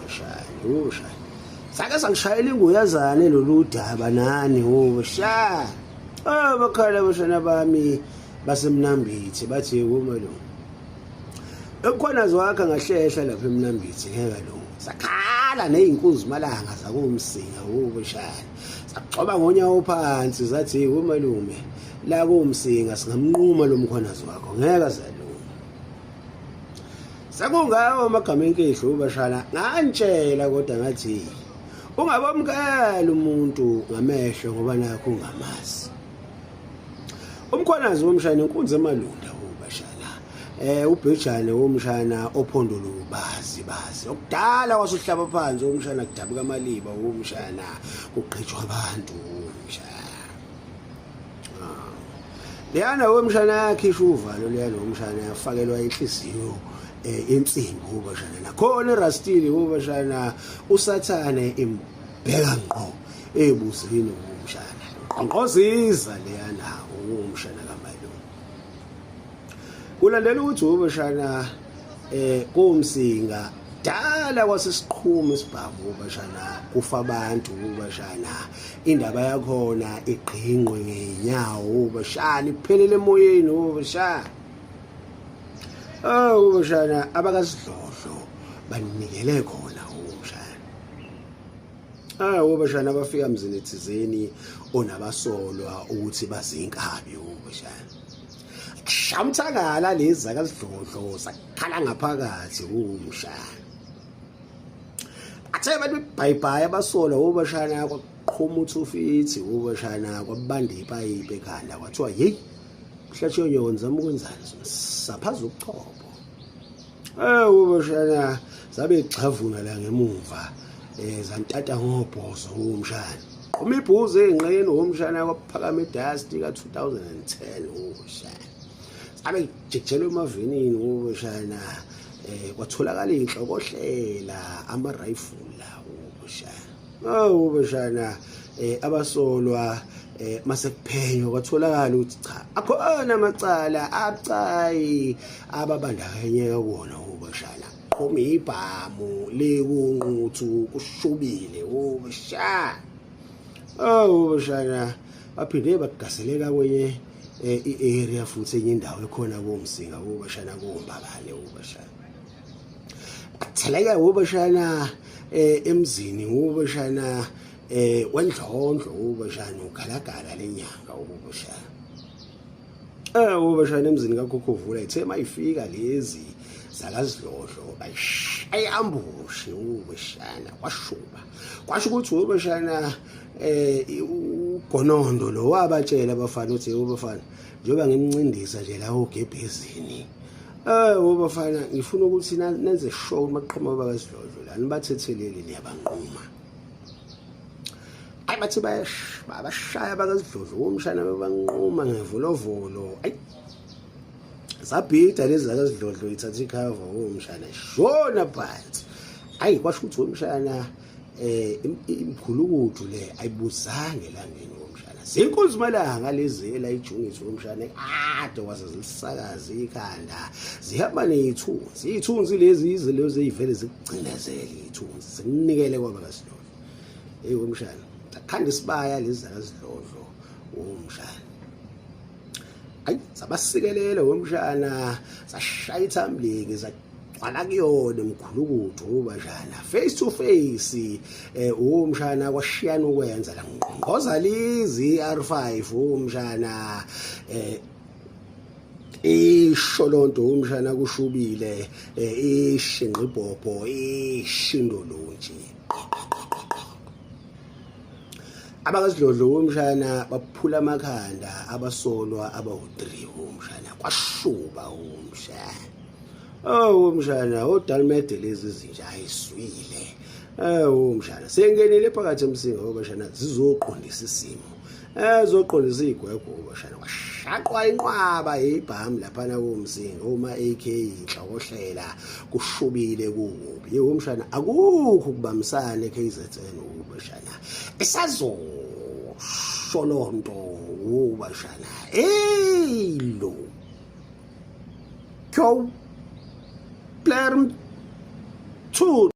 Shani. Sake sangishayela inguyazane lolu daba nani shani. Bakhala bashana bami basemnambithi bathi umalume. Ekukhona zwakhe ngahlehla lapha emnambithi ngeke lo. Sakhala nezinkunzi malanga zakumsinga shani. Sagcoba ngonyawo phansi zathi umalume la kumsinga singamnquma lo mkhonazi wakho ngeke zalunga. Sakungawo amagama enkehlo bashana ngantshela kodwa ngathi ungabamkela umuntu ngamehlo ngoba nakho ungamazi. Umkhonazi womshana inkunzi emalunda bashana. Ubhejane womshana ophondolo bazi. Okudala wasuhlaba phansi womshana kudabuka amaliba womshana kuqhitshwa abantu womshana. Leyana womshana yakhisha uvalo leyana womshana yafakelwa inhliziyo insimbi bashana. Nakhona erastili bashana usathane imbheka ngqo ebusini womshana. Ngqoziza leyana womshana kaMalume. Kulandela ukuthi bashana kumsinga dala kwasesiqhuma isibhamu bashana kufa abantu bashana. Indaba yakhona igqingqwe ngenyawo bashana iphelele emoyeni bashana. Bashana abakasidlodlo banikele khona bashana. Bashana bafika emzini ethizeni onabasolwa ukuthi bazinkabi bashana. Shamthakala lezi zakasidlodlo sakhala ngaphakathi umshana. Athe abantu bye abasolwa bashana kwaqhuma uthufithi bashana kwabanda ipayipi ekhanda kwathiwa hey kuhlatshiwe nyonza ukwenzani saphaza ubuchopho. Bashana zabe xhavuna la ngemuva zantata ngobhozo umshana. Umibhuzo engqeni umshana kwaphakama idasti ka2010 bashana. Abe jikelwe emavinini bashana kwatholakala inhlokohlela ama-rifle bashana. Bashana abasolwa mase kuphenywa kwatholakala ukuthi cha akhona amacala abucayi ababandakanyeka kuwona bashana. Qhoma ibhamu lekunquthu kushubile bashana. Bashana baphinde bagaseleka kwenye i-area futhi enye indawo ekhona komsinga bashana kumbabane bashana. Atheleka bashana emzini bashana wendlondlo bashana ugalagala lenyanga bashana. Bashana emzini kaKhokhovula ithe mayifika lezi zakasidlodlo ayambushi bashana kwashuba. Kwasho ukuthi bashana uGonondo lo wabatshela abafana uthi bafana njengoba ngimncindisa nje la ugebhezini. Bafana ngifuna ukuthi nenze show maqhamuka bakasidlodlo la nibathethelele niyabanquma. Bathi babashaya bakasidlodlo umshana bebanquma ngevolovolo. Zabhida lezi zakasidlodlo ithatha ikhava umshana shona phansi. Kwasho ukuthi umshana imkhulukudu le ayibuzange langeni womshana. Zinkunzi malanga lezi la ijungithi womshana ade wasezisakaza ikhanda zihamba nezithunzi lezi izilezo ezivele zigcinezele izithunzi zinikele kwabakasidlodlo. Womshana akhanda isibaya lezi zakasidlodlo womshana. Zabasikelela womshana zashaya ithamblingi wala kuyona emkhulukudu bashana face to face umshana kwashiyana ukwenza la ngoza lizi R5 umshana isholonto umshana kushubile ishinqibhobho ishindolonji. Abakasidlodlo umshana baphula amakhanda abasolwa abawu3 umshana kwashuba umshana. Umshana odalmede lezi zinja ayiswile. Umshana sengenile phakathi emsinga bashana zizoqondisa isimo. Zoqondisa igwegwe bashana kwashaqwa inqwaba ibhamu lapha na komsinga uma AK inhlokohlela kushubile kubi. Umshana akukho kubamisana eKZN bashana. Isazo sholonto bashana. Lo. Kyo player 2